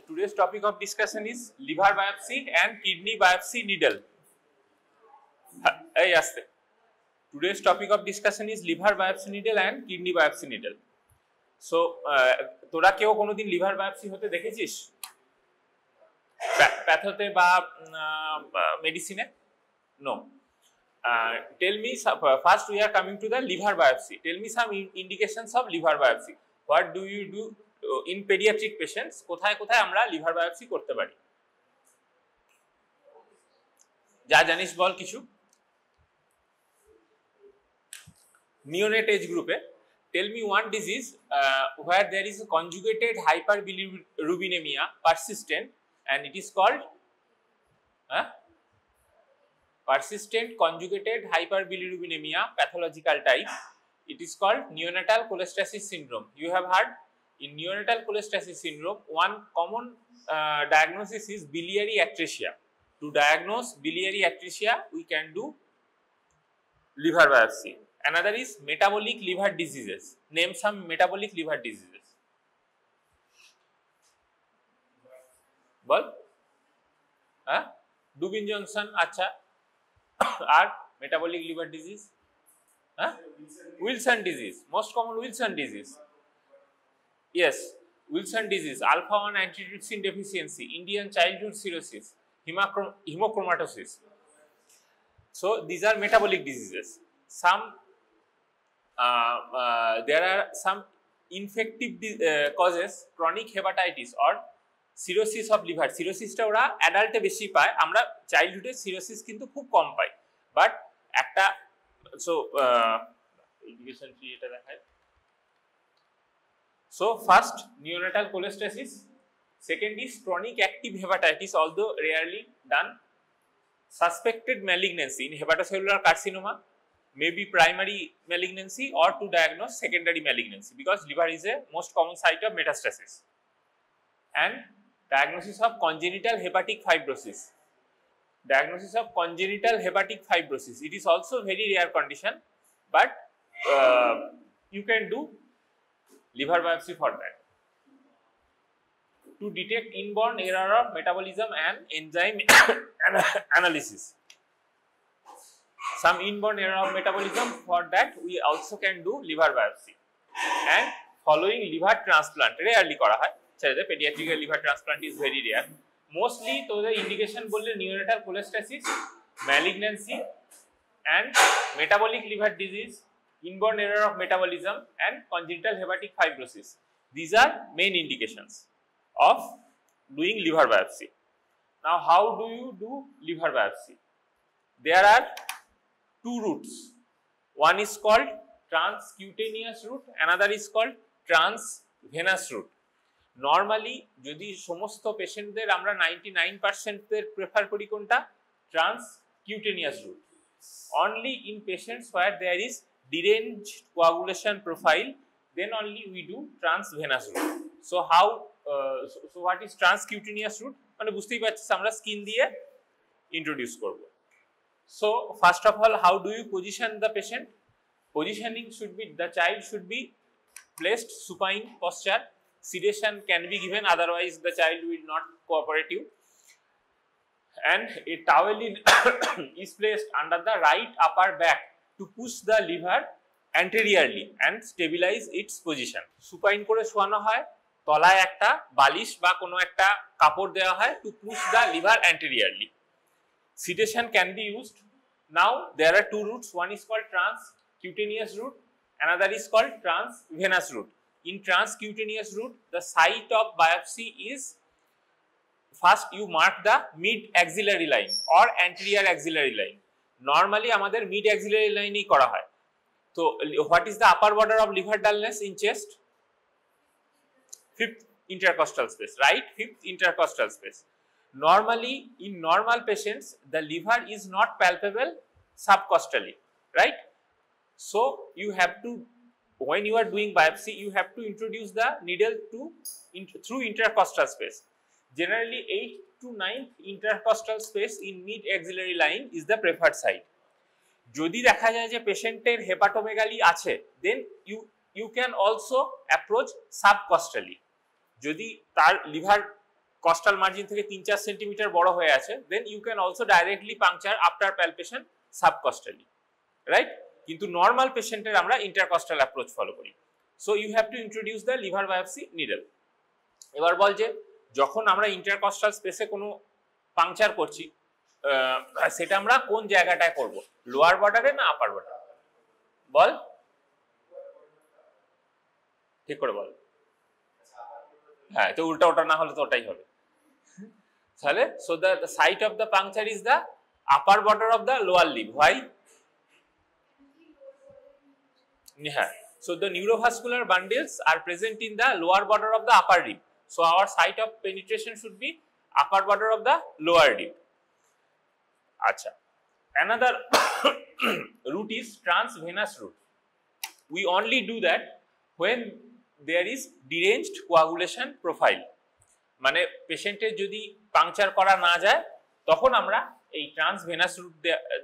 Today's topic of discussion is liver biopsy and kidney biopsy needle. Today's topic of discussion is liver biopsy needle and kidney biopsy needle. So, তোরা কেউ কোনোদিন liver biopsy হতে দেখেছিস? প্যাথোতে বা মেডিসিনে? No. Tell me, first we are coming to the liver biopsy. Tell me some indications of liver biopsy. What do you do in pediatric patients? কোথায় কোথায় আমরা liver biopsy করতে পারি? যা জানিস বল কিছু। Neonate age group. Tell me one disease where there is a conjugated hyperbilirubinemia persistent and it is called persistent conjugated hyperbilirubinemia pathological type. It is called neonatal cholestasis syndrome. You have heard in neonatal cholestasis syndrome one common diagnosis is biliary atresia. To diagnose biliary atresia we can do liver biopsy. Another is metabolic liver diseases. Name some metabolic liver diseases. Bol? Dubin Johnson, acha. Are metabolic liver disease? Wilson disease. Most common Wilson disease. Yes, Wilson disease. Alpha 1 antitrypsin deficiency. Indian childhood cirrhosis. Hemochromatosis. So these are metabolic diseases. There are some infective causes, chronic hepatitis or cirrhosis of liver. Cirrhosis টা ওরা অ্যাডাল্টে বেশি পায়, আমরা চাইল্ডহুডে cirrhosis কিন্তু খুব কম পাই। But একটা education tree এটা দেখায়। So first neonatal cholestasis, second is chronic active hepatitis although rarely done. Suspected malignancy in hepatocellular carcinoma, maybe primary malignancy or to diagnose secondary malignancy because liver is a most common site of metastasis. And diagnosis of congenital hepatic fibrosis. Diagnosis of congenital hepatic fibrosis. It is also very rare condition, but you can do liver biopsy for that. To detect inborn error of metabolism and enzyme analysis. Some inborn error of metabolism, for that we also can do liver biopsy. And following liver transplant, rarely kora hoy. Pediatric liver transplant is very rare. Mostly তোদের indication বললে neonatal cholestasis, malignancy and metabolic liver disease, inborn error of metabolism and congenital hepatic fibrosis. These are main indications of doing liver biopsy. Now how do you do liver biopsy? There are two routes. One is called transcutaneous route, another is called transvenous route. Normally যদি সমস্ত পেশেন্টদের আমরা 99% এর prefer করি কোনটা? Transcutaneous route. Only in patients where there is deranged coagulation profile, then only we do transvenous route. So how so what is transcutaneous route? মানে বুঝতেই পারছিস আমরা স্কিন দিয়ে ইন্ট্রোডিউস করব। So first of all, how do you position the patient? Positioning should be, the child should be placed supine posture. Sedation can be given, otherwise the child will not cooperate you. And a towel is placed under the right upper back to push the liver anteriorly and stabilize its position. Supine করে শোয়ানো হয়, তলায় একটা বালিশ বা কোনো একটা কাপড় দেওয়া হয় to push the liver anteriorly. Sedation can be used. Now there are two routes. One is called transcutaneous route, another is called transvenous route. In transcutaneous route, the site of biopsy is first you mark the mid axillary line or anterior axillary line. Normally আমাদের mid axillary line এই করা হয়। So what is the upper border of liver dullness in chest? 5th intercostal space, right? 5th intercostal space. Normally in normal patients the liver is not palpable subcostally, right? So you have to, when you are doing biopsy, you have to introduce the needle through intercostal space. Generally 8th to 9th intercostal space in mid axillary line is the preferred site. যদি দেখা যায় যে পেশেন্টের hepatomegaly আছে, then you can also approach subcostally. যদি তার liver coastal margin থেকে 3-4 centimetre বড় হয়ে আছে, then you can also directly puncture after palpation subcostally, right? কিন্তু নর্মাল পেশেন্টের আমরা ইন্টারকস্টাল অ্যাপ্রোচ ফলো করি। So you have to introduce the liver biopsy needle. এবার বল যে যখন আমরা ইন্টারকস্টাল স্পেসে কোনো পাংচার করছি, সেটা আমরা কোন জায়গাটায় করব, লোয়ার বর্ডারে না আপার বর্ডারে? বল, ঠিক করে বল। হ্যাঁ, তো উল্টা ওটা না হলে তো ওটাই হবে তাহলে। So the site of the puncture is the upper border of the lower live. Why? হ্যাঁ, so the neurovascular bundles are present in the lower border of the upper rib, so our site of penetration should be upper border of the lower rib. Acha, another route is transvenous route. We only do that when there is deranged coagulation profile, মানে পেশেন্টের যদি puncture করা না যায় তখন আমরা এই transvenous route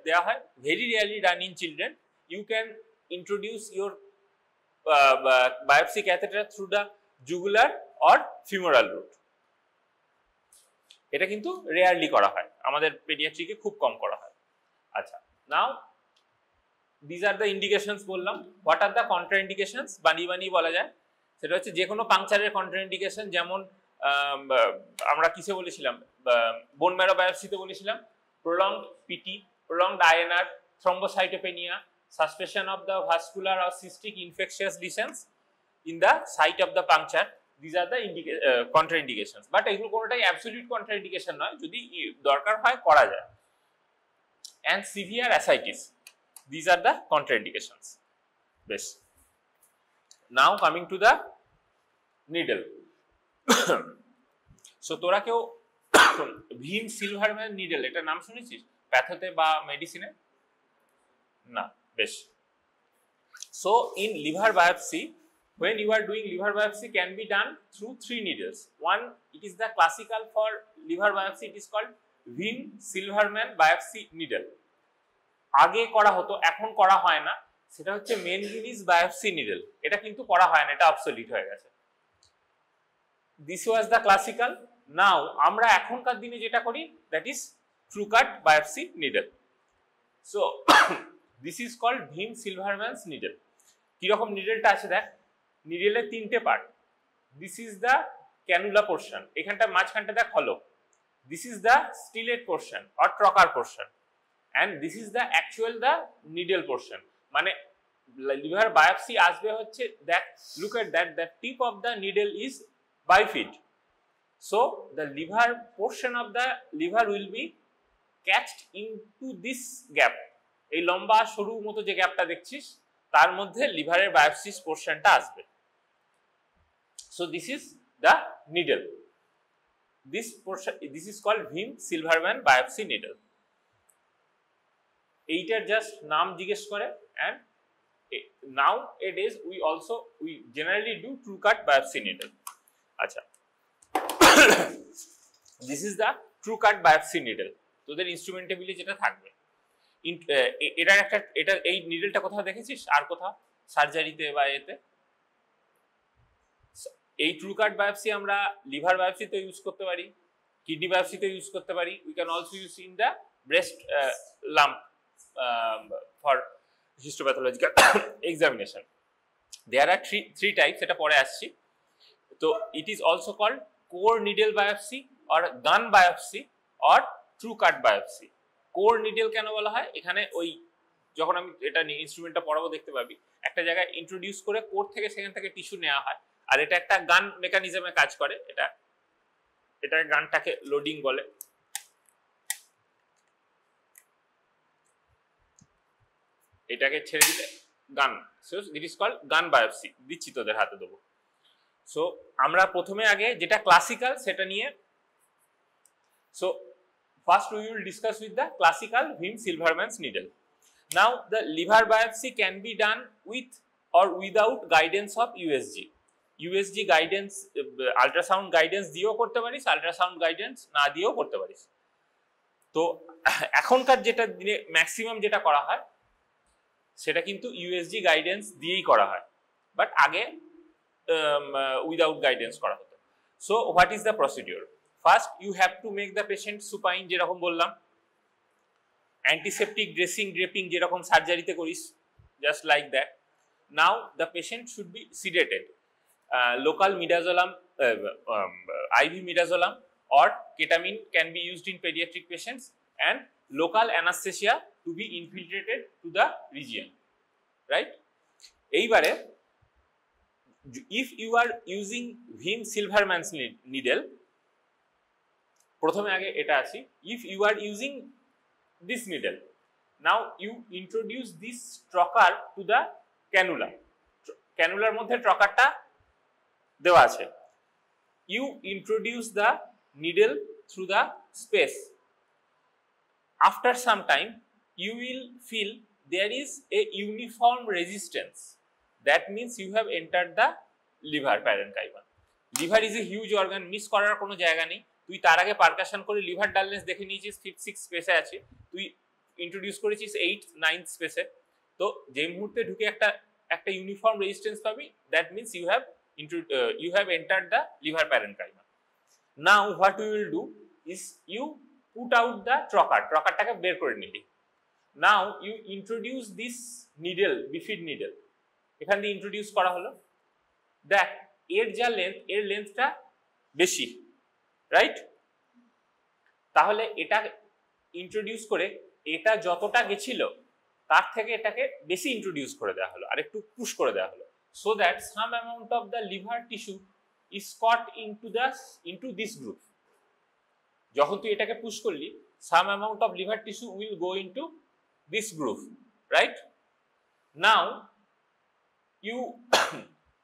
দেওয়া হয়। Very rarely done in children. You can introduce your biopsy catheter through the jugular or femoral route. এটা কিন্তু রেয়ারলি করা হয়, আমাদের পেডিয়াট্রিকে খুব কম করা হয়। আচ্ছা, নাও these are the indications বললাম। what are the contraindications? বানিয়ে বলা যায়, সেটা হচ্ছে যে কোনো পাংচারের কন্ট্রাইন্ডিকেশন, যেমন আমরা কিসে বলেছিলাম, বোন ম্যারো বায়োপসিতে বলেছিলাম prolonged PT, prolonged INR, thrombocytopenia, suspension of the vascular or cystic infectious lesions in the site of the puncture. These are the contraindications, but এগুলো কোনোটাই অ্যাবসলিউট কন্ট্রাইন্ডিকেশন নয়, যদি দরকার হয় করা যায়। and severe ascites, these are the contraindications. বেশ, now coming to the needle. so তোরা কেউ ভিম সিলভারম্যান নিডল এটা নাম শুনেছিস প্যাথোতে বা মেডিসিনে? না, বেশ। so in liver biopsy, when you are doing liver biopsy can be done through 3 needles. One, it is the classical for liver biopsy, it is called Vein Silverman biopsy needle. আগে করা হতো, এখন করা হয় না, সেটা হচ্ছে মেনগিনিস বায়োপসি নিডল। এটা কিন্তু করা হয় না, এটা অবসলিট হয়ে গেছে। This was the classical. Now আমরা এখনকার দিনে যেটা করি, that is true cut biopsy needle. So this is called Vein Silverman's needle. কিরকম নিডলটা আছে দেখ, নিডলের 3টে part. This is the cannula portion, এখানটা মাঝখানটা দেখ হলো। This is the stylet portion or trocar portion, and this is the actual the needle portion. মানে লিভার বায়োপসি আসবে হচ্ছে, দেখ, look at that, the tip of the needle is bifid, so the liver portion of the liver will be catched into this gap. এই লম্বা সরু মতো যে গ্যাপটা দেখছিস তার মধ্যে লিভারের বায়োপসিস পোর্শনটা আসবে। so this is the needle, this portion, this is called Vein Silverman biopsy needle. এইটার জাস্ট নাম জিজ্ঞেস করে, and nowadays we generally do true cut biopsy needle. আচ্ছা, this is the true cut biopsy needle. তোদের ইনস্ট্রুমেন্টেবিলি যেটা থাকবে, এটা এই নিডলটা কোথাও দেখেছিস আর কোথাও সার্জারিতে বা এতে? এই ট্রু কাট বায়োপসি আমরা লিভার বায়োপসিতে ইউজ করতে পারি, কিডনি বায়োপসিতে ইউজ করতে পারি। We can also use in the breast lump for histopathological examination. There are three types, এটা পরে আসছি। তো it is also called core needle biopsy or gun biopsy or true cut biopsy. Core needle কেন বলা হয়, এখানে ওই যখন আমি এটা ইনস্ট্রুমেন্টটা পড়াবো দেখতে পাবি, একটা জায়গায় ইন্ট্রোডিউস করে কোর থেকে সেখান থেকে টিস্যু নেওয়া হয়, আর এটা একটা গান মেকানিজমে কাজ করে। এটা গানটাকে লোডিং বলে। এটাকে ছেড়ে দিলে গান, সো ইট ইজ কল্ড গান বায়োপসি। দিচ্ছি তোদের হাতে দেবো। সো আমরা প্রথমে আগে যেটা ক্লাসিক্যাল সেটা নিয়ে, so first we will discuss with the classical Vein Silverman's needle. Now the liver biopsy can be done with or without guidance of USG. USG guidance, ultrasound guidance দিয়েও করতে পারিস, ultrasound guidance না দিয়েও করতে পারিস। তো এখনকার যেটা দিনে ম্যাক্সিমাম যেটা করা হয় সেটা কিন্তু USG গাইডেন্স দিয়েই করা হয়, বাট আগে উইদাউট গাইডেন্স করা হতো। So what is the procedure? First you have to make the patient supine, যেরকম বললাম, অ্যান্টিসেপটিক ড্রেসিং ড্রেপিং যেরকম সার্জারিতে করিস, just like that. Now the patient should be sedated. Local midazolam, IV midazolam or ketamine can be used in pediatric patients, and local anesthesia to be infiltrated to the region, right? এইবারে if you are using Vim Silverman's needle, প্রথমে আগে এটা আসি, if you are using this needle, now you introduce this trocar to the cannula. ক্যানুলার মধ্যে ট্রকারটা দেওয়া আছে। You introduce the needle through the space. After some time, you will feel there is a uniform resistance. That means you have entered the liver parenchyma. Liver is a huge organ, miss করার কোনো জায়গা নেই। তুই তার আগে percussion করে liver dullness দেখে নিয়েছিস 5th 6th স্পেসে আছে, তুই ইন্ট্রোডিউস করেছিস 8th 9th স্পেসে, তো যে মুহূর্তে ঢুকে একটা ইউনিফর্ম রেজিস্ট্যান্স পাবি, that means you have entered the liver parenchyma. Now what we will do is you put out the trocar, trocarটাকে বের করে নিলি। Now you introduce this needle, bifid needle, এখান দিয়ে ইন্ট্রোডিউস করা হলো। দেখ এর যা লেন্থ, এর লেন্থটা বেশি, রাইট? তাহলে এটা ইন্ট্রোডিউস করে এটা যতটা গেছিল তার থেকে এটাকে বেশি ইন্ট্রোডিউস করে দেওয়া হলো, আর একটু পুশ করে দেওয়া হলো, so that some amount of the liver tissue is caught into this group. যখন তুই এটাকে পুশ করলি, some amount of liver tissue will go into this group, right? Now you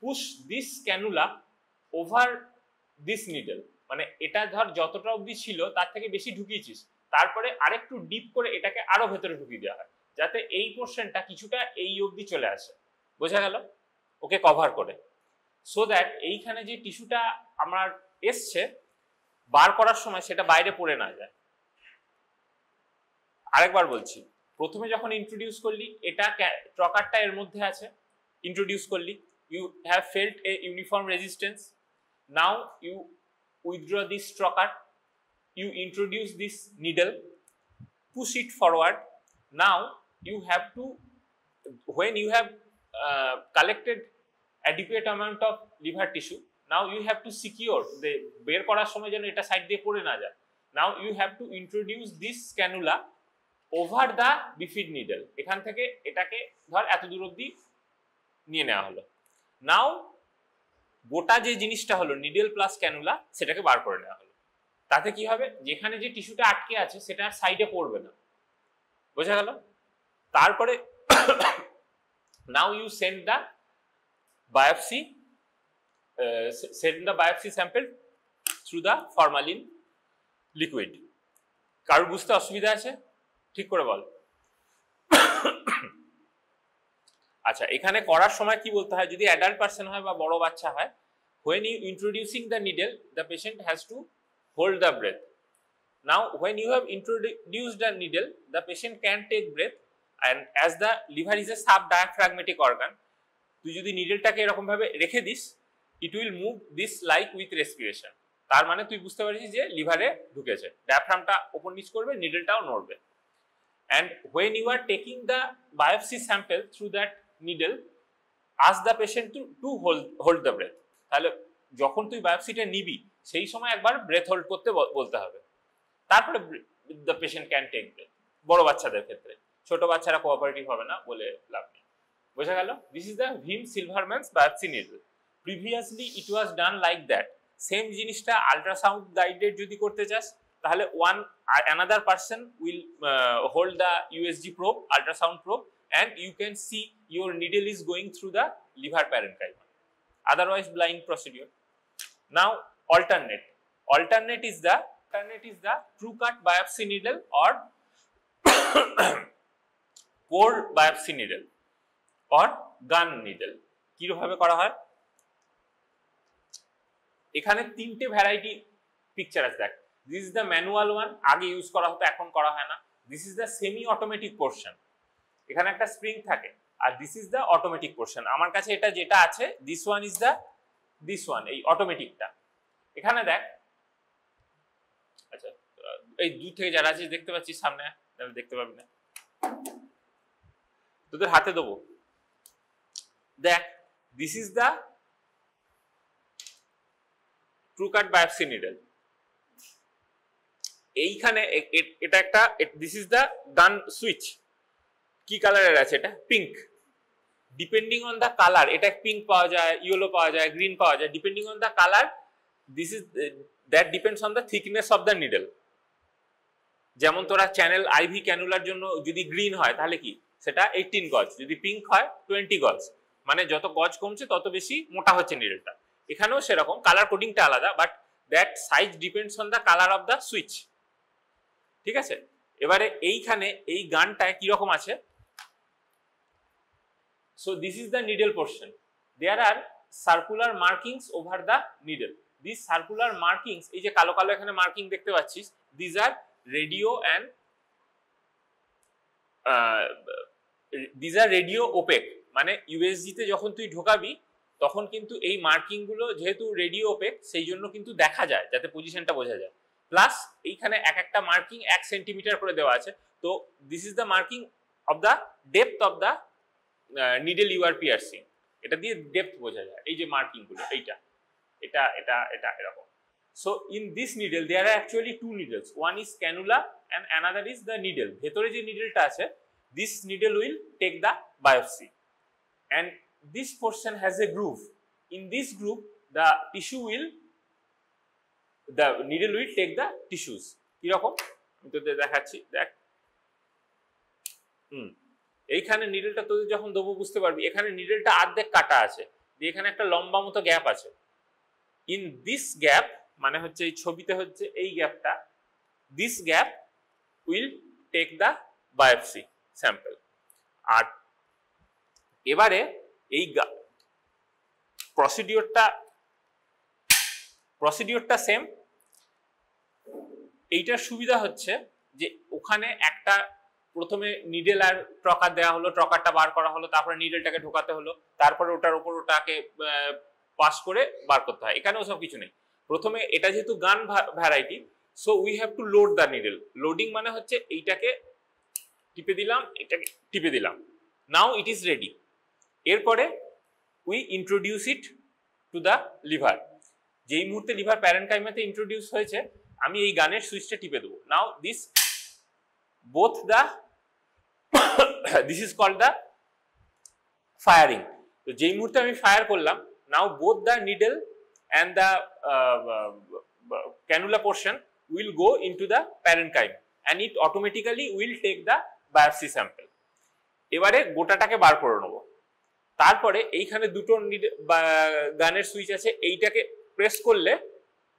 push this cannula over this needle, মানে এটা ধর যতটা অবধি ছিল তার থেকে বেশি ঢুকিয়েছিস, তারপরে আরেকটু ডিপ করে এটাকে আরো ভেতরে ঢুকিয়ে দেওয়া হয়, যাতে এই পোর্শনটা কিছুটা এই অবধি চলে আসে। বোঝা গেল? ওকে কভার করে, সো দ্যাট এইখানে যে টিস্যুটা আমার এসছে বার করার সময় সেটা বাইরে পড়ে না যায়। আরেকবার বলছি, প্রথমে যখন ইন্ট্রোডিউস করলি এটা ট্রকারটা এর মধ্যে আছে, ইন্ট্রোডিউস করলি, you have felt a uniform resistance, now you withdraw this trocar, you introduce this needle, push it forward. Now you have to, when you have collected adequate amount of liver tissue, now you have to secure the বের করার সময় যেন এটা side দিয়ে পড়ে না যায়। Now you have to introduce this cannula over the bifid needle, এখান থেকে এটাকে ধর এত দূর অবধি নিয়ে নেওয়া হলো। নাও গোটা যে জিনিসটা হলো নিডল প্লাস ক্যানুলা, সেটাকে বার করে নেওয়া হলো। তাতে কি হবে, যেখানে যে টিস্যুটা আটকে আছে সেটা আর সাইডে পড়বে না। বোঝা গেল? তারপরে now you send the biopsy sample through the formalin liquid. কারোর বুঝতে অসুবিধা আছে? ঠিক করে বল। আচ্ছা, এখানে করার সময় কি বলতে হয়, যদি অ্যাডাল্ট পারসন হয় বা বড় বাচ্চা হয়, when you introducing the needle, the patient has to hold the breath. Now when you have introduced the needle, the patient can take breath, and as the liver is a sub-diaphragmatic organ, তুই যদি নিডলটাকে এরকম ভাবে রেখে this, it will move this like with respiration. তার মানে তুই বুঝতে পারছিস যে লিভারে ঢুকেছে, ডায়াফ্রামটা ওপর নিচ করবে, নিডলটাও নড়বে। And when you are taking the biopsy sample through that needle, ask the patient to hold the breath. তাহলে যখন তুই বায়োপসিটা নিবি সেই সময় একবার ব্রেথ হোল্ড করতে বলতে হবে, তারপরে the patient can take breath। বড় বাচ্চাদের ক্ষেত্রে, ছোট বাচ্চারা কোঅপারেটিভ হবে না বলে লাভ নেই। বোঝা গেল? This is the Vim Silverman's biopsy needle. Previously it was done like that. Same জিনিসটা আল্ট্রাসাউন্ড গাইডেড যদি করতে চাস, তাহলে another person will hold the USG probe, ultrasound probe, and you can see your needle is going through the liver parenchyma. Otherwise blind procedure. Now alternate is the true cut biopsy needle or core biopsy needle or gun needle. কিভাবে করা হয়, এখানে তিনটে variety picture আছে। দেখ, this is the manual one, আগে use করা হতো, এখন করা হয় না। this is the semi automatic portion, এখানে একটা স্প্রিং থাকে, আর this is the automatic portion। আমার কাছে এটা যেটা আছে, this one, এই অটোমেটিকটা। এখানে দেখ, আচ্ছা, এই দূর থেকে যারা আছিস দেখতে পাচ্ছিস, সামনে তাহলে দেখতে পাবি না, তোদের হাতে দেবো। দেখ, this is the true cut biopsy needle. এইখানে এটা একটা, this is the gun switch. কি কালারের আছে? এটা pink. Depending on the colour, এটা পিঙ্ক পাওয়া যায়, ইয়েলো পাওয়া যায়, গ্রিন পাওয়া যায়। Depending on the colour, this is that depends on the thickness of the needle. যেমন তোরা চ্যানেল আইভি ক্যানুলার জন্য যদি গ্রিন হয় তাহলে কি সেটা 18 গজ, যদি পিঙ্ক হয় 20 গজ, মানে যত গজ কমছে তত বেশি মোটা হচ্ছে নিডলটা। এখানেও সেরকম, কালার কোডিংটা আলাদা, but that size depends on the colour of the switch. ঠিক আছে, এবারে এইখানে এই গানটায় কিরকম আছে? So this is the needle portion. There are circular markings over the needle. These circular markings, এই যে কালো কালো এখানে মার্কিং দেখতে পাচ্ছিস, these are radio and these are radio opaque, মানে ইউএসজি তে যখন তুই ঢোকাবি তখন কিন্তু এই মার্কিং গুলো যেহেতু রেডিও ওপেক সেই জন্য কিন্তু দেখা যায়, যাতে পজিশনটা বোঝা যায়। প্লাস এইখানে এক একটা মার্কিং 1 সেন্টিমিটার করে দেওয়া আছে। তো this is the marking of the depth of the needle you are piercing. এটা দিয়ে ডেপথ বোঝা যায়, এই যে মার্কিং গুলো, এইটা এটা এটা এটা এরকম। So in this needle there are actually 2 needles, one is cannula and another is the needle. ভেতরে যে নিডলটা আছে, this needle will take the biopsy and this portion has a groove. In this groove the needle will take the tissues. কিরকম আমি তোদের দেখাচ্ছি, দেখ। এইখানে নিডলটা তোদের যখন দেবো বুঝতে পারবি, এখানে নিডলটা অর্ধেক কাটা আছে, দিয়ে এখানে একটা লম্বা মতো গ্যাপ আছে। ইন দিস গ্যাপ, মানে হচ্ছে এই ছবিতে হচ্ছে এই গ্যাপটা, this gap will take the biopsy sample. আর এবারে এই প্রসিডিওরটা সেম। এইটার সুবিধা হচ্ছে যে ওখানে একটা প্রথমে নিডেল আর ট্রকার দেওয়া হলো, ট্রকারটা বার করা হলো, তারপরে নিডেলটাকে ঢোকাতে হলো, তারপরে ওটার উপর ওটাকে পাস করে বার করতে হয়। এখানেও সব কিছু নেই। প্রথমে এটা যেহেতু গান variety, so we have to load the needle. Loading মানে হচ্ছে এইটাকে টিপে দিলাম, এটাকে টিপে দিলাম, নাও ইট ইজ রেডি। এরপরে we introduce it to the liver. যেই মুহূর্তে লিভার প্যারেনকাইমাতে ইন্ট্রোডিউস হয়েছে, আমি এই গানের সুইচটা টিপে দেবো। নাও this both the this is called the firing. তো যেই মুহূর্তে আমি ফায়ার করলাম, নাও both the needle and the cannula portion will go into the parenchyma and it automatically will take the biopsy sample. এবারে গোটাটাকে বার করে নেব। তারপরে এইখানে দুটো গানের সুইচ আছে, এইটাকে প্রেস করলে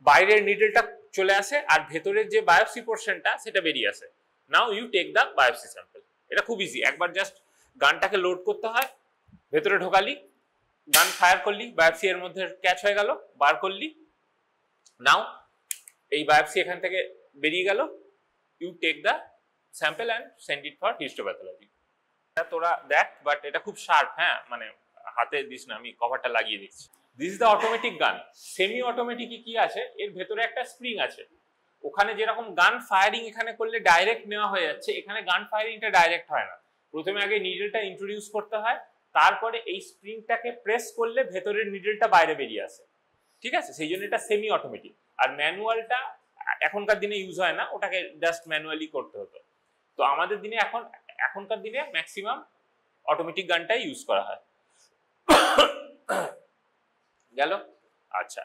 বাইরের নিডলটা চলে আসে আর ভেতরের যে বায়োপসি পোরশনটা সেটা বেরিয়ে আসে। Now you take the biopsy sample. এটা খুব ইজি, একবার জাস্ট গানটাকে লোড করতে হয়, ভেতরে ঢোকালি, গান ফায়ার করলি, বায়োপসি এর মধ্যে ক্যাচ হয়ে গেল, বার করলি, নাও এই বায়োপসি এখান থেকে বেরিয়ে গেল, you take the sample and send it for histopathology. তোরা দেখ, বাট এটা খুব শার্প, হ্যাঁ, মানে হাতে দিস না, আমি কভারটা লাগিয়ে দিচ্ছি। দিস ইজ দ্য অটোমেটিক গান। সেমি অটোমেটিক কি আছে, এর ভেতরে একটা স্প্রিং আছে। ওখানে যেরকম গান ফায়ারিং এখানে করলে ডাইরেক্ট নেওয়া হয়ে যাচ্ছে, এখানে গান ফায়ারিংটা ডাইরেক্ট হয় না। প্রথমে আগে নিডলটা ইন্ট্রোডিউস করতে হয়, তারপরে এই স্প্রিংটাকে প্রেস করলে ভেতরের নিডলটা বাইরে বেরিয়ে আসে। ঠিক আছে, সেই জন্য এটা সেমি অটোমেটিক। আর ম্যানুয়ালটা এখনকার দিনে ইউজ হয় না, ওটাকে জাস্ট ম্যানুয়ালি করতে হতো। তো আমাদের দিনে এখনকার দিনে ম্যাক্সিমাম অটোমেটিক গানটাই ইউজ করা হয়। গেল? আচ্ছা,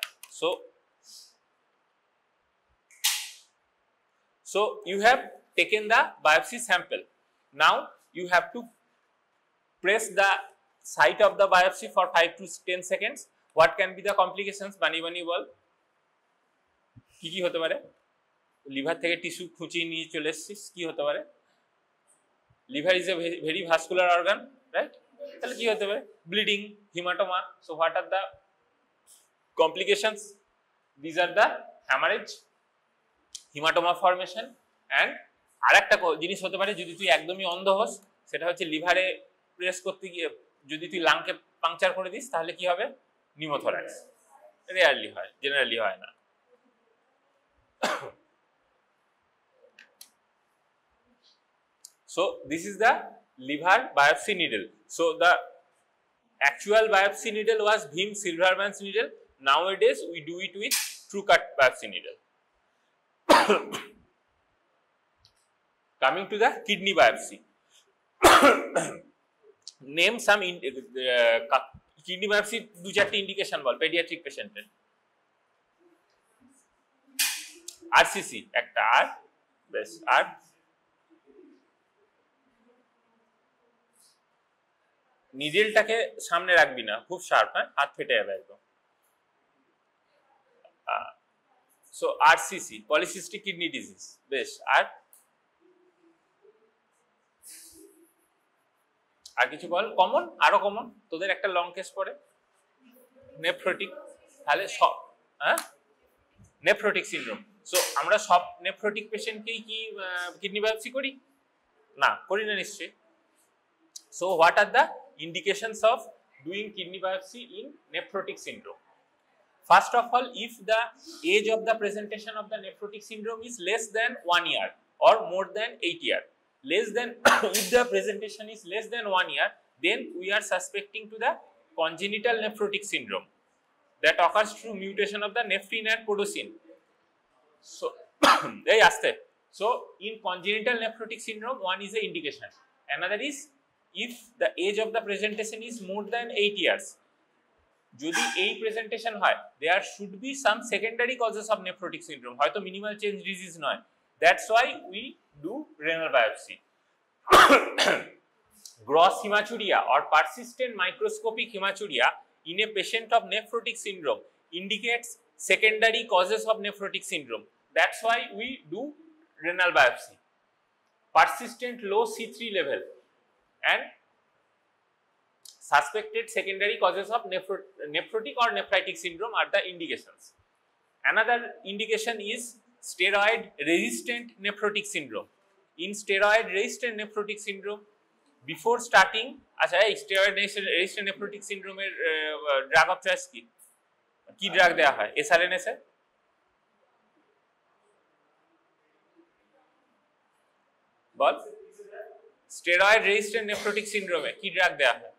so you have taken the biopsy sample. Now you have to press the site of the biopsy for 5 to 10 seconds. What can be the complications? Bani bol কি হতে পারে? লিভার থেকে tissue খুঁচিয়ে নিয়ে চলে এসেছিস, কি হতে পারে? Liver is a very vascular organ, right? তাহলে কি হতে পারে? Bleeding, haematoma. So what are the complications? These are the hemorrhage, hematoma formation, and আরেকটা জিনিস হতে পারে, যদি তুই একদমই অন্ধ হোস, সেটা হচ্ছে লিভারে প্রেস করতে গিয়ে যদি তুই লাংকে পাংচার করে দিস, তাহলে কি হবে? নিউমোথোরাক্স। রেয়ারলি হয়, জেনারেলি হয় না। So this is the liver biopsy needle. So the actual biopsy needle was Bhim Silverman's needle. Nowadays we do it with TrueCut biopsy needle. Coming to the kidney biopsy. Name some kidney biopsy দু চারটি indication বল paediatric পেশেন্টের। RCC একটা, আর বেশ, আর নিডেলটাকে সামনে রাখবি না, খুব sharp, হ্যাঁ, হাত ফেটে যাবে একদম। So RCC polycystic kidney disease, বেশ, আর কিছু বল কমন, আরো কমন তোদের একটা লং কেস পড়ে নেফ্রোটিক, তাহলে সব, হ্যাঁ, নেফ্রোটিক সিনড্রোম। সো আমরা সব নেফ্রোটিক পেশেন্টকেই কি কিডনি বায়োপসি করি? না, করি না নিশ্চয়ই। So what are the indications of doing kidney biopsy in nephrotic syndrome? First of all, if the age of the presentation of the nephrotic syndrome is less than 1 year or more than 8 years, if the presentation is less than 1 year, then we are suspecting to the congenital nephrotic syndrome that occurs through mutation of the nephrin and podocin. So so in congenital nephrotic syndrome, one is the indication, another is if the age of the presentation is more than 8 years. যদি এই presentation হয়, there should be some secondary causes of nephrotic syndrome, হয়তো minimal change disease নয়, that's why we do renal biopsy. Gross hematuria or persistent microscopic hematuria in a patient of nephrotic syndrome indicates secondary causes of nephrotic syndrome, that's why we do renal biopsy. Persistent low C3 level and suspected secondary causes of nephrotic or nephritic syndrome are the indications. Another indication is steroid resistant nephrotic syndrome. In steroid resistant nephrotic syndrome, before starting, acha ei steroid resistant nephrotic syndrome er drug of choice ki drug deya hoy? SRNS এর বল, steroid resistant nephrotic সিনড্রোমে কি drug দেয়া হয়?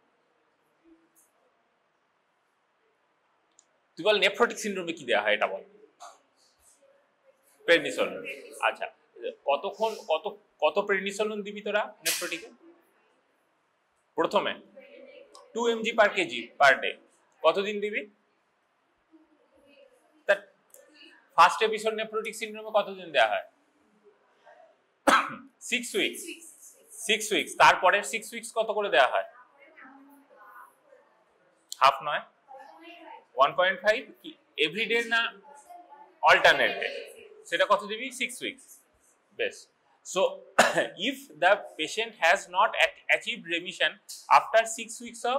তুই বল nephrotic সিনড্রোমে কি দেয়া হয় এটা বল। Prednisolone. আচ্ছা, কতক্ষণ কত প্রেডনিসোলন দিবি তোরা নেফ্রোটিকে? প্রথমে 2 mg per kg per day, কতদিন দিবি? তার ফার্স্ট এপিসোড নেফ্রোটিক সিনড্রোমে কতদিন দেয়া হয়? 6 weeks। 6 weeks, তারপরে 6 weeks কত করে দেয়া হয়? হাফ নয়, 1.5 কি এভরিডে না অল্টারনেট ডে, সেটা কত দিবি? 6 weeks, বেশ। So if the patient has not achieved remission after 6 weeks of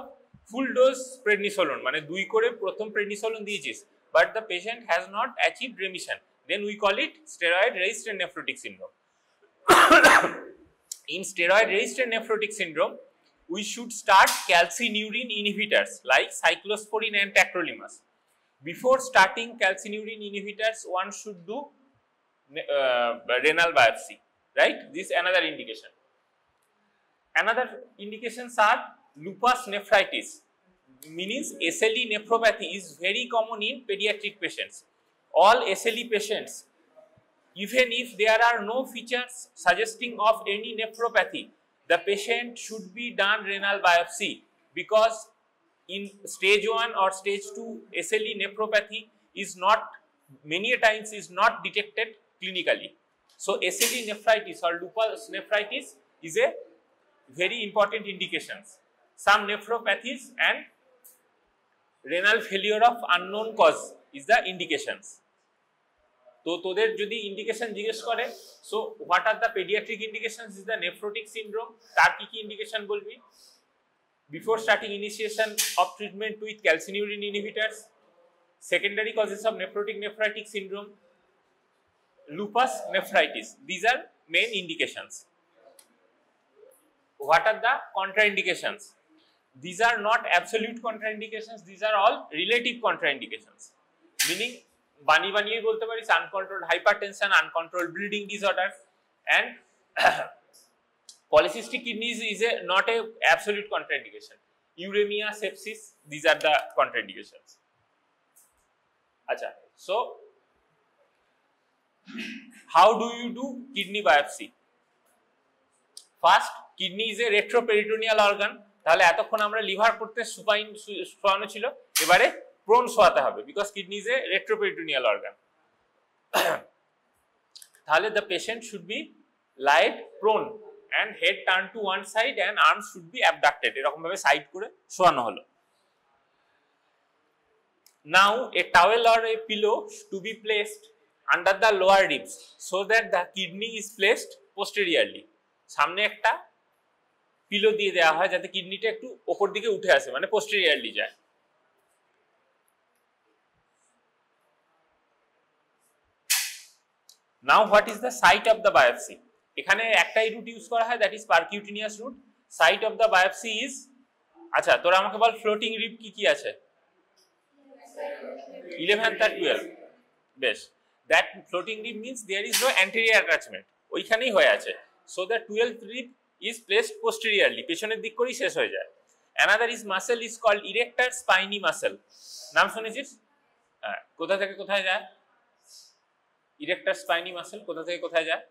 full dose prednisolone, মানে 2 করে প্রথম prednisolone দিয়েছিস, but the patient has not achieved remission, then we call it steroid resistant nephrotic syndrome. In steroid resistant nephrotic syndrome, we should start calcineurin inhibitors like cyclosporine and tacrolimus. Before starting calcineurin inhibitors, one should do renal biopsy, right? This is another indication. Another indications are lupus nephritis, means SLE nephropathy is very common in pediatric patients. All SLE patients, even if there are no features suggesting of any nephropathy, the patient should be done renal biopsy, because in stage 1 or stage 2 SLE nephropathy is not, many times is not detected clinically. So SLE nephritis or lupus nephritis is a very important indications. Some nephropathies and renal failure of unknown cause is the indications. তো তোদের যদি indication জিজ্ঞেস করে, so what are the paediatric indications is the nephrotic syndrome, তার কি কি indication বলবি? Before starting initiation of treatment with calcineurin inhibitors, secondary causes of nephrotic syndrome, lupus nephritis, these are main indications. What are the contraindications? These are not absolute contraindications, these are all relative contraindications, meaning বানিয়ে বলতে পারিস uncontrolled hypertension, uncontrolled bleeding disorder, and Polycystic kidneys is not a absolute contraindication. Uremia, sepsis, these are the contraindications. Acha, so how do you do kidney biopsy? First, kidney is a retroperitoneal organ. তাহলে এতক্ষণ আমরা liver করতে supine শোয়ানো ছিল, এবারে prone শোয়াতে হবে, because kidney is a retroperitoneal organ. তাহলে the patient should be lied prone and head turned to one side and arms should be abducted. এরকম ভাবে সাইড করে শোয়ানো হলো. Now a towel or a pillow to be placed under the lower ribs so that the kidney is placed posteriorly. সামনে একটা pillow দিয়ে দেওয়া হয় যাতে কিডনিটা একটু উপর দিকে উঠে আসে, মানে পোস্টেরিয়রলি যায়. Now what is the site of the biopsy? এখানে একটাই রুট ইউজ করা হয়, that is percutaneous route. Site of the biopsy is, আচ্ছা তোরা আমাকে বল ফ্লোটিং রিব কি কি আছে? 11th আর 12. বেশ, that floating rib means there is no anterior attachment, ওইখানেই হয়ে আছে. So the 12th rib is placed posteriorly, পেছনের দিক করেই শেষ হয়ে যায়. Another is muscle is called erector spiny muscle. নাম শুনেছিস? হ্যাঁ, কোথা থেকে কোথায় যায়? erector spiny muscle কোথা থেকে কোথায় যায়?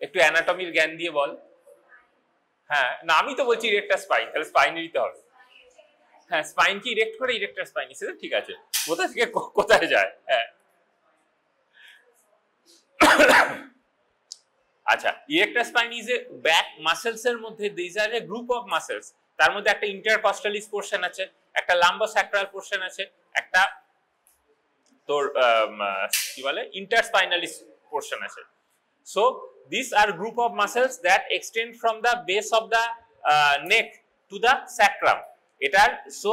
একটু অ্যানাটমির জ্ঞান দিয়ে বল. হ্যাঁ, না আমি তো বলছি erector spine, তাহলে স্পাইনে দিতে হবে. হ্যাঁ, স্পাইন কি ইরেক্ট করে erector spiny, সেটা ঠিক আছে. কোথা থেকে কোথায় যায়? হ্যাঁ, আচ্ছা, erector spine is a back muscles এর মধ্যে these are a group of muscles. তার মধ্যে একটা intercostalis portion আছে, একটা lumbosacral portion আছে, একটা তোর কি বলে interspinalis portion আছে. So these are group of muscles that extend from the base of the neck to the sacrum. এটার, so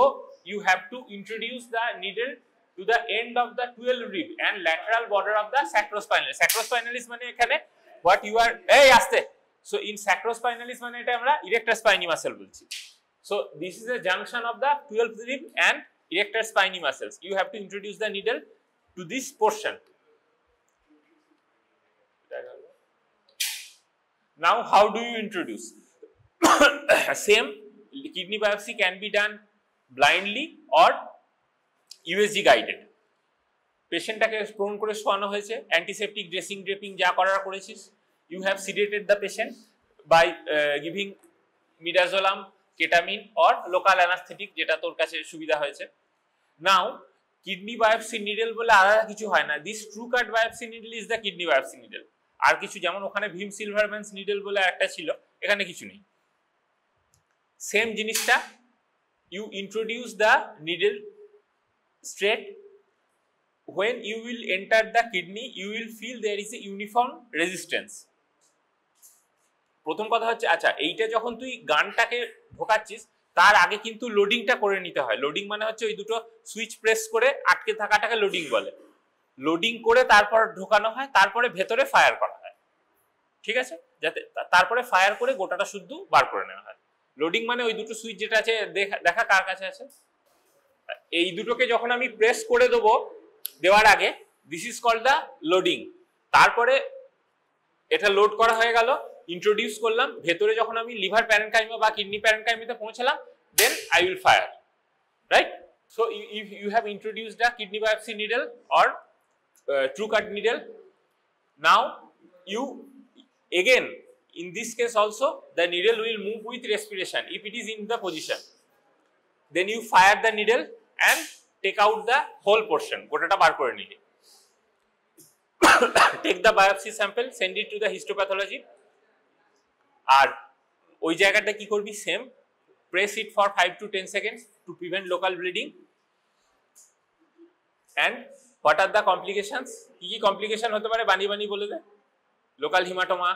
you have to introduce the needle to the end of the 12th rib and lateral border of the sacrospinalis. Sacrospinalis মানে এখানে what you are, এই আস্তে, so in sacrospinalis মানে এটা আমরা erector spiny muscle বলছি. So this is a junction of the 12th rib and erector spiny muscles. You have to introduce the needle to this portion. Now how do you introduce? Same, kidney biopsy can be done blindly or USG guided. পেশেন্টটাকে prone করে শোয়ানো হয়েছে, antiseptic dressing draping যা করার করেছিস. You have sedated the patient by giving midazolam, ketamine or local anaesthetic, যেটা তোর কাছে সুবিধা হয়েছে. নাও কিডনি বায়োপসি নিডেল বলে আলাদা কিছু হয় না. This true cut biopsy needle is the kidney biopsy needle. আর কিছু, যেমন ওখানে ভীম সিলভারম্যানস নিডেল বলে একটা ছিল, এখানে কিছু নেই. সেম জিনিসটা, you introduce the needle straight. When you will enter the kidney, you will feel there is a uniform resistance. প্রথম কথা হচ্ছে, আচ্ছা এইটা যখন তুই গানটাকে ঢোকাচ্ছিস তার আগে কিন্তু লোডিংটা করে নিতে হয়. লোডিং মানে হচ্ছে ওই দুটো সুইচ প্রেস করে আটকে থাকাটাকে লোডিং বলে. লোডিং করে তারপর ঢোকানো হয়, তারপরে ভেতরে ফায়ার করা হয়, ঠিক আছে, যাতে তারপরে ফায়ার করে গোটাটা শুদ্ধ বার করে নেওয়া হয়. লোডিং মানে ওই দুটো সুইচ যেটা আছে, দেখা কার কাছে আছে, এই দুটোকে যখন আমি প্রেস করে দেবো দেওয়ার আগে, this is called the loading. তারপরে এটা লোড করা হয়ে গেল, ইন্ট্রোডিউস করলাম, ভেতরে যখন আমি লিভার প্যারেনকাইমা বা কিডনি প্যারেনকাইমাতে পৌঁছালাম, then I will fire, right? So if you have introduced the kidney biopsy needle or true cut needle, now you again in this case also the needle will move with respiration if it is in the position. Then you fire the needle and take out the whole portion, গোটাটা বার করে নিলে. Take the biopsy sample, send it to the histopathology. আর ওই জায়গাটা কি করবি, same press it for 5 to 10 seconds to prevent local bleeding. And what are the complications? কি কি complication হতে পারে বানি বানি বলে দে. লোকাল হিমাটোমা,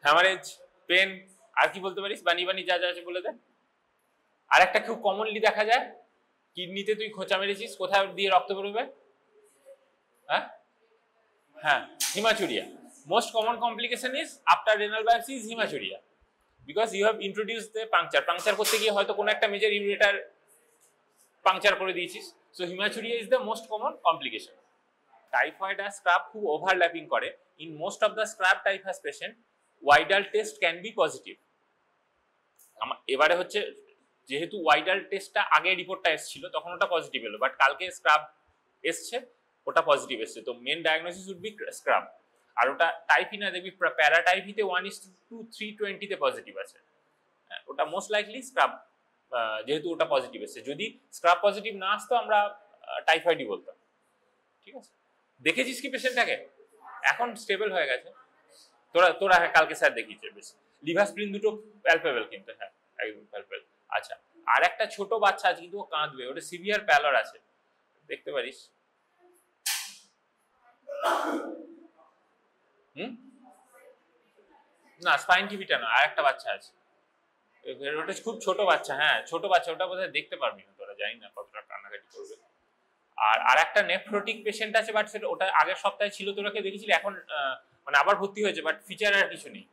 হ্যামারেজ, পেন, আর কি বলতে পারিস বানি বানি যা যা আছে বলে দে. আর একটা খুব কমনলি দেখা যায়, কিডনিতে তুই খোঁচা মেরেছিস, কোথায় দিয়ে রক্ত বেরোবে? হ্যাঁ, haematuria. Most common complication is after renal biopsy is haematuria, because you have introduced the puncture. Puncture করতে গিয়ে হয়তো কোনো একটা মেজর ইউরেটার পাংচার করে দিয়েছিস. So haematuria is the most common complication. Typhoid আর স্ক্রাব খুব ওভারল্যাপিং করে। In most of the scrub typhus patient Widal test can be positive. এবারে হচ্ছে যেহেতু ওয়াইডাল টেস্টটা আগে রিপোর্টটা এসেছিল তখন ওটা পজিটিভ এলো, বাট কালকে স্ক্রাব এসছে ওটা পজিটিভ এসছে, তো main diagnosis would be scrub. আর ওটা টাইফি না, দেখবি প্যারাটাইফিতে 1:320 তে পজিটিভ আছে, ওটা মোস্ট লাইকলি স্ক্রাব, যেহেতু ওটা পজিটিভ এসছে। যদি স্ক্রাব পজিটিভ না আসতো আমরা টাইফয়েডই বলতাম। ঠিক আছে, দেখেছিস কি পেশেন্টটাকে? এখন স্টেবল হয়ে গেছে। তোরা হ্যাঁ কালকে স্যার দেখিয়েছে, বেশ লিভার স্প্লিন দুটো প্যালপেবল কিন্তু, হ্যাঁ একদম প্যালপেবল। আচ্ছা, আর একটা ছোট বাচ্চা আছে কিন্তু ও কাঁদবে, ওটা সিভিয়ার প্যালর আছে, দেখতে পারিস। না স্পাইন টিভিটা না, আর একটা বাচ্চা আছে, ওটা খুব ছোট বাচ্চা, হ্যাঁ ছোট বাচ্চা, ওটা বোধহয় দেখতে পারবি না তোরা, জানি না কতটা কান্নাকাটি করবে। আর একটা নেফ্রোটিক পেশেন্ট আছে, বাট সেটা ওটা আগের সপ্তাহে ছিল, তোরা কে দেখেছিলি, এখন মানে আবার ভর্তি হয়েছে, বাট ফিচার আর কিছু নেই।